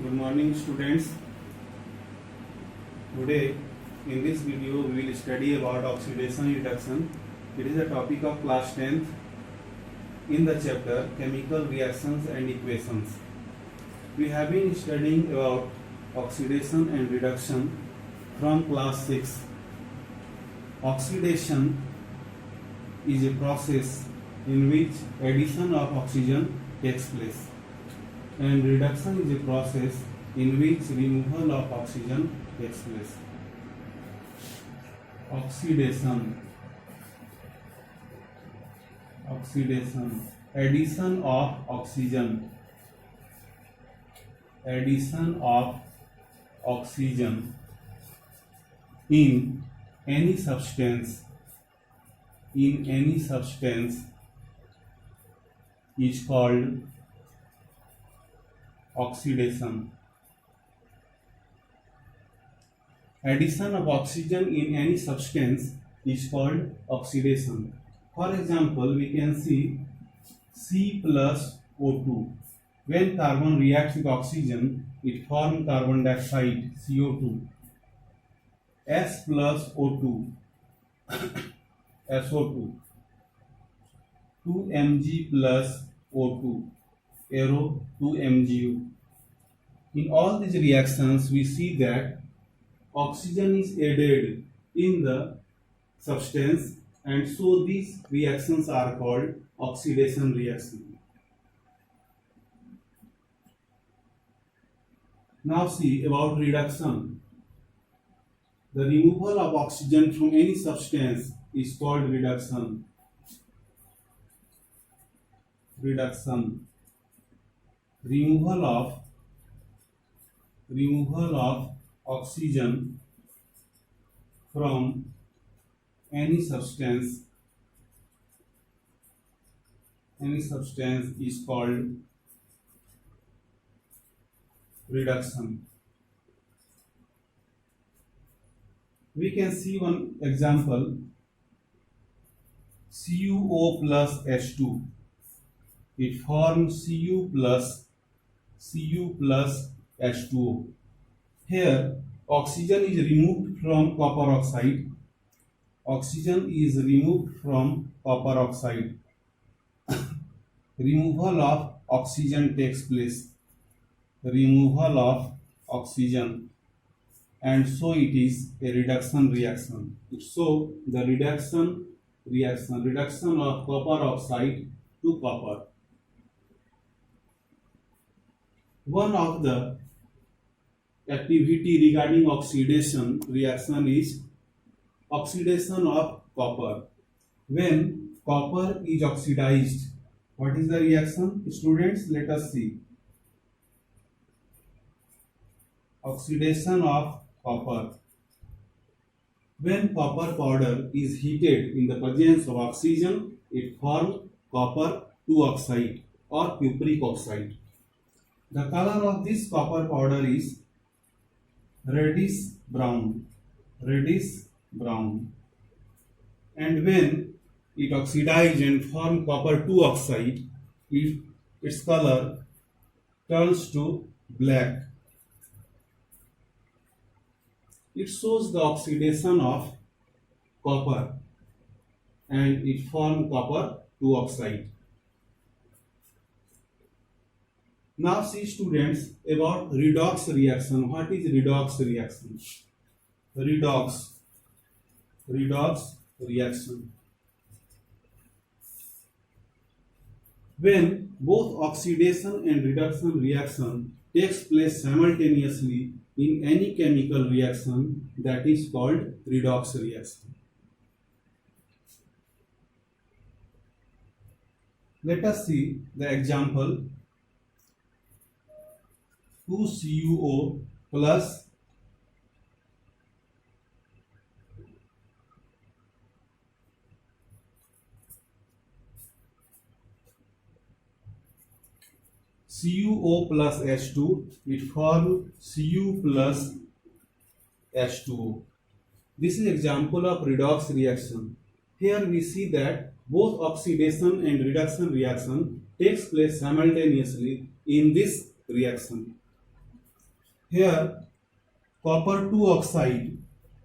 Good morning, students. Today in this video we will study about oxidation reduction. It is a topic of class 10th in the chapter chemical reactions and equations. We have been studying about oxidation and reduction from class 6. Oxidation is a process in which addition of oxygen takes place, and reduction is a process in which removal of oxygen takes place. Oxidation, addition of oxygen, in any substance, is called oxidation. Addition of oxygen in any substance is called oxidation. For example, we can see C plus O2. When carbon reacts with oxygen, it forms carbon dioxide, CO2. S plus O2, SO2. 2 Mg plus O2, arrow 2 MgO. In all these reactions, we see that oxygen is added in the substance, and so these reactions are called oxidation reaction. Now see about reduction. The removal of oxygen from any substance is called reduction. Removal of oxygen from any substance is called reduction. We can see one example, CuO plus H2. It forms Cu plus H2O. Here, oxygen is removed from copper oxide. Removal of oxygen takes place. And so it is a reduction reaction. So the reduction of copper oxide to copper. One of the activity regarding oxidation reaction is oxidation of copper. When copper is oxidized, what is the reaction? Students, let us see. Oxidation of copper. When copper powder is heated in the presence of oxygen, it forms copper 2 oxide or cupric oxide. The color of this copper powder is reddish brown. And when it oxidizes and forms copper 2 oxide, its color turns to black. It shows the oxidation of copper and it forms copper 2 oxide. Now see, students, about redox reaction. What is redox reaction? Redox reaction. When both oxidation and reduction reaction takes place simultaneously in any chemical reaction, that is called redox reaction. Let us see the example. 2CuO plus CuO plus H2, it forms Cu plus H2O. This is example of redox reaction. Here we see that both oxidation and reduction reaction takes place simultaneously in this reaction. Here copper 2 oxide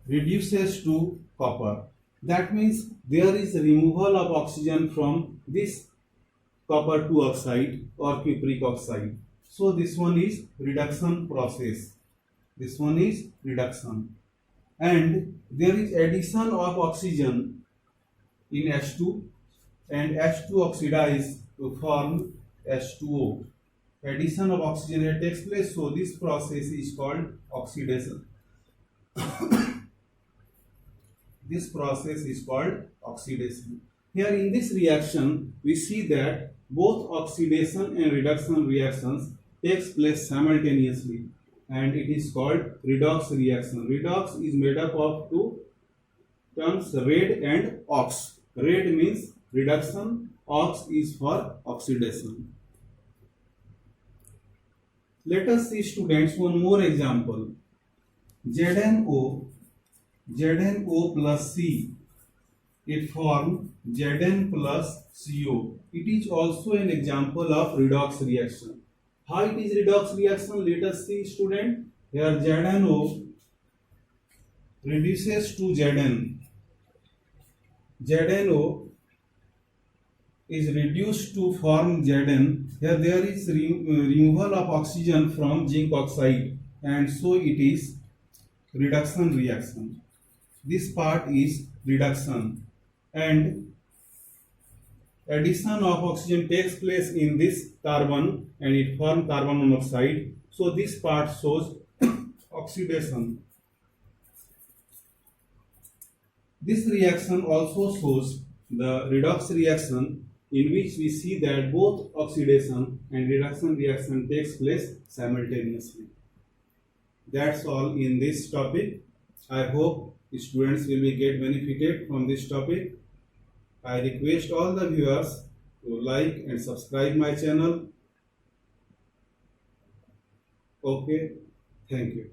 reduces to copper. That means there is removal of oxygen from this copper 2 oxide or cupric oxide. So this one is reduction process. This one is reduction. And there is addition of oxygen in H2 and H2 oxidize to form H2O. Addition of oxygen here takes place, so this process is called oxidation. This process is called oxidation. Here in this reaction, we see that both oxidation and reduction reactions takes place simultaneously, and it is called redox reaction. Redox is made up of two terms, red and ox. Red means reduction, ox is for oxidation. Let us see, students, one more example. ZnO plus C, it forms Zn plus CO. It is also an example of redox reaction. How it is redox reaction? Let us see, student. Here ZnO reduces to Zn. ZnO is reduced to form Zn. Here there is removal of oxygen from zinc oxide, and so it is reduction reaction. This part is reduction, and addition of oxygen takes place in this carbon and it forms carbon monoxide. So this part shows oxidation. This reaction also shows the redox reaction, in which we see that both oxidation and reduction reaction takes place simultaneously. That's all in this topic. I hope students will be get benefited from this topic. I request all the viewers to like and subscribe my channel. Okay, thank you.